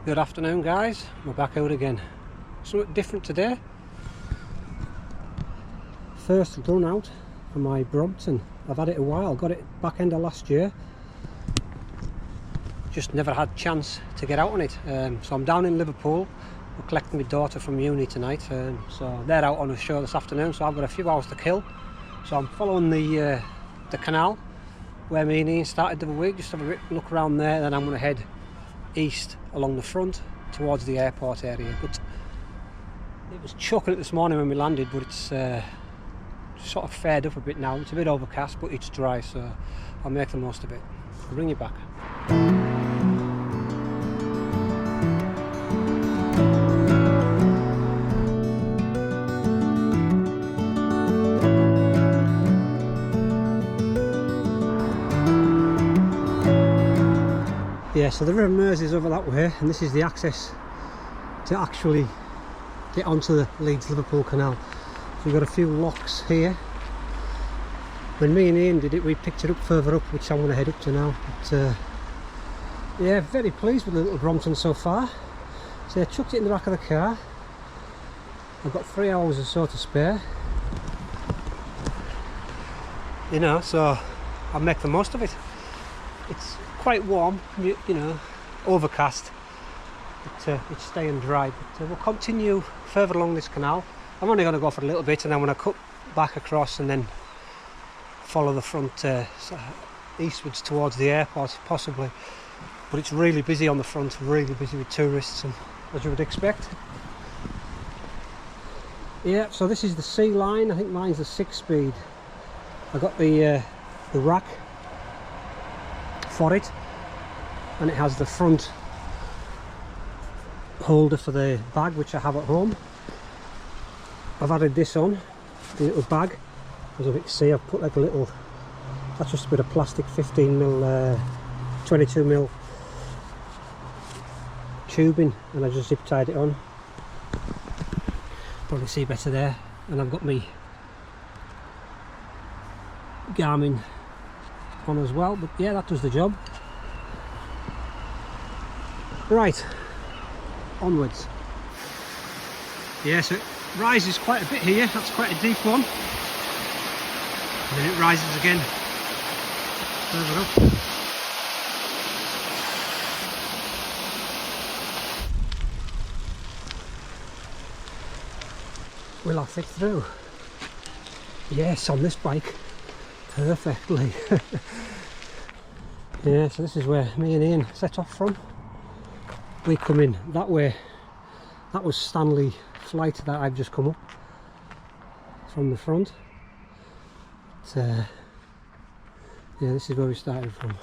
Good afternoon guys, we're back out again. Something different today. First run out for my Brompton. I've had it a while, got it back end of last year. Just never had chance to get out on it. So I'm down in Liverpool. We're collecting my daughter from uni tonight. So they're out on a show this afternoon, so I've got a few hours to kill. So I'm following the canal where me and Ian started the other week. Just have a look around there, then I'm going to head east along the front towards the airport area. But it was chucking it this morning when we landed, but it's sort of fared up a bit now. It's a bit overcast, but it's dry, so I'll make the most of it. I'll bring you back. Yeah, so the River Mersey is over that way, and this is the access to actually get onto the Leeds Liverpool Canal. So we've got a few locks here. When me and Ian did it, we picked it up further up, which I'm going to head up to now. But yeah, very pleased with the little Brompton so far. So I chucked it in the back of the car. I've got 3 hours or so to spare. You know, so I'll make the most of it. It's quite warm, you know, overcast, but it's staying dry. But we'll continue further along this canal. I'm only going to go for a little bit, and then when I cut back across and then follow the front eastwards towards the airport possibly. But it's really busy on the front, really busy with tourists, and as you would expect. Yeah, so this is the C line. I think mine's the 6-speed. I got the rack for it, and it has the front holder for the bag, which I have at home. I've added this on, the little bag. As you can see, I've put like a little, that's just a bit of plastic 15mm, 22mm tubing, and I just zip tied it on. Probably see better there. And I've got my Garmin on as well, but yeah, that does the job. Right, onwards. Yeah, so it rises quite a bit here. That's quite a deep one, and then it rises again further up. Will I fit through? Yes, on this bike. Perfectly. Yeah, so this is where me and Ian set off from. We come in that way. That was Stanley Flight that I've just come up from the front. But, yeah, this is where we started from.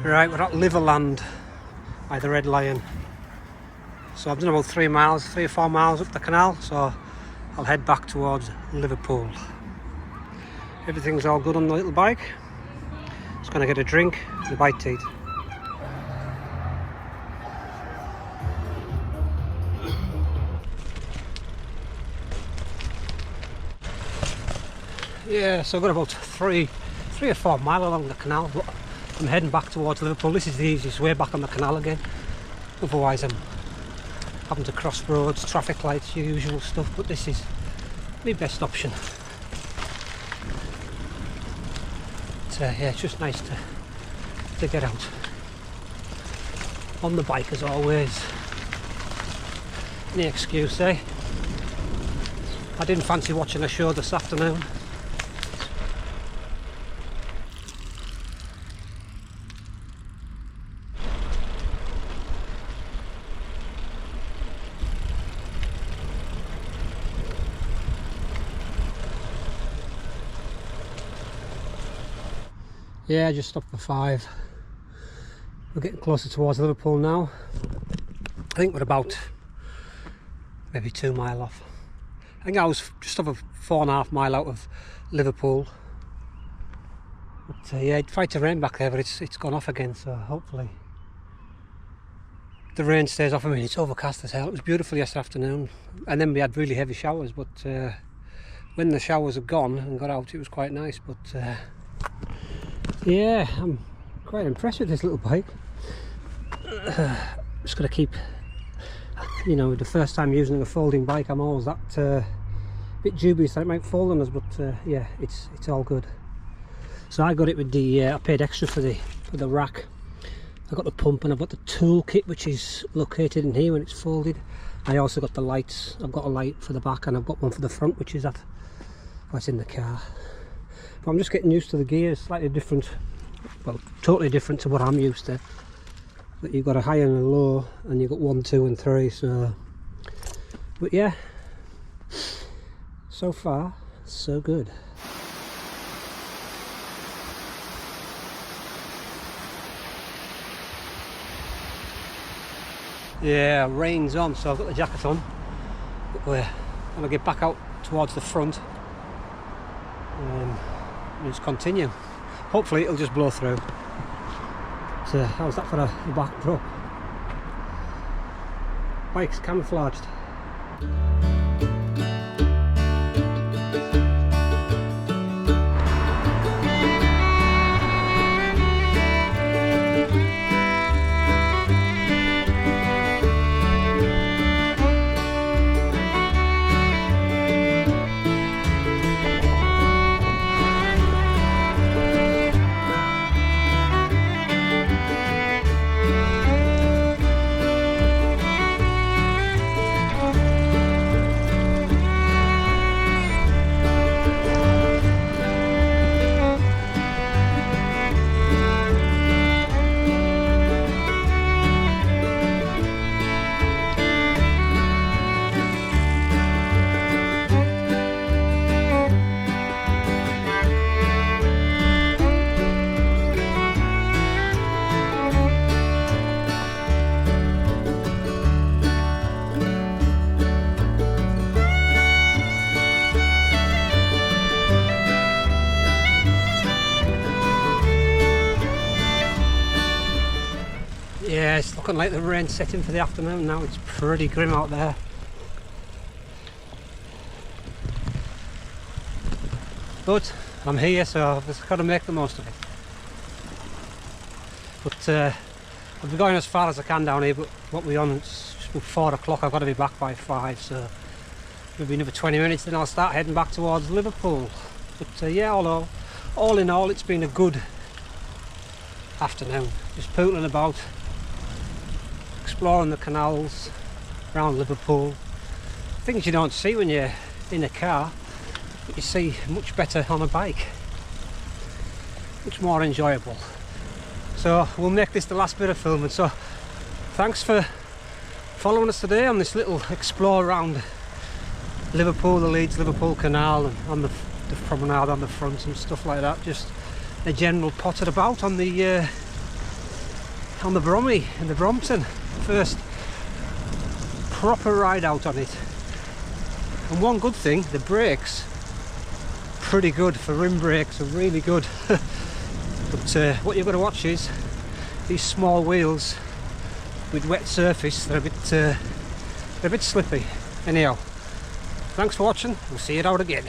Right, we're at Liverland by the Red Lion. So I've done about 3 or 4 miles up the canal, so I'll head back towards Liverpool. Everything's all good on the little bike. Just going to get a drink and a bite to eat. Yeah, so I've got about 3 or 4 miles along the canal, but I'm heading back towards Liverpool. This is the easiest way back on the canal again. Otherwise I'm having to cross roads, traffic lights, your usual stuff, but this is the best option. But, yeah, it's just nice to get out on the bike as always. Any excuse, eh? I didn't fancy watching a show this afternoon. Yeah, just stopped for 5. We're getting closer towards Liverpool now. I think we're about maybe 2 mile off. I think I was just over 4.5 mile out of Liverpool. But yeah, it tried to rain back there, but it's gone off again, so hopefully the rain stays off. I mean, it's overcast as hell. It was beautiful yesterday afternoon, and then we had really heavy showers, but when the showers had gone and got out, it was quite nice. But yeah, I'm quite impressed with this little bike. Just got to keep, you know, the first time using a folding bike, I'm always that bit dubious that it might fall on us, but yeah, it's all good. So I got it with the I paid extra for the rack. I got the pump and I've got the tool kit, which is located in here when it's folded. I also got the lights. I've got a light for the back and I've got one for the front, which is what's in the car. But I'm just getting used to the gears, slightly different, well, totally different to what I'm used to. But you've got a high and a low, and you've got 1, 2 and 3, so, but yeah, so far so good. Yeah, rain's on, so I've got the jacket on, but we're going to get back out towards the front and just continue. Hopefully it'll just blow through. So how's that for a backdrop? Bike's camouflaged. Yeah, it's looking like the rain's setting for the afternoon now. It's pretty grim out there. But I'm here, so I've just got to make the most of it. But I'll be going as far as I can down here, but what we're on, it's just 4 o'clock. I've got to be back by 5, so maybe another 20 minutes, then I'll start heading back towards Liverpool. But yeah, all in all, it's been a good afternoon. Just pootling about, exploring the canals around Liverpool. Things you don't see when you're in a car, but you see much better on a bike. Much more enjoyable. So we'll make this the last bit of filming. So thanks for following us today on this little explore around Liverpool, the Leeds Liverpool Canal, and on the promenade on the front and stuff like that. Just a general potted about on the Brommy and the Brompton. First proper ride out on it. And one good thing, the brakes, pretty good for rim brakes, are really good. But what you've got to watch is these small wheels with wet surface. They're a bit slippy. Anyhow, thanks for watching. We'll see you out again.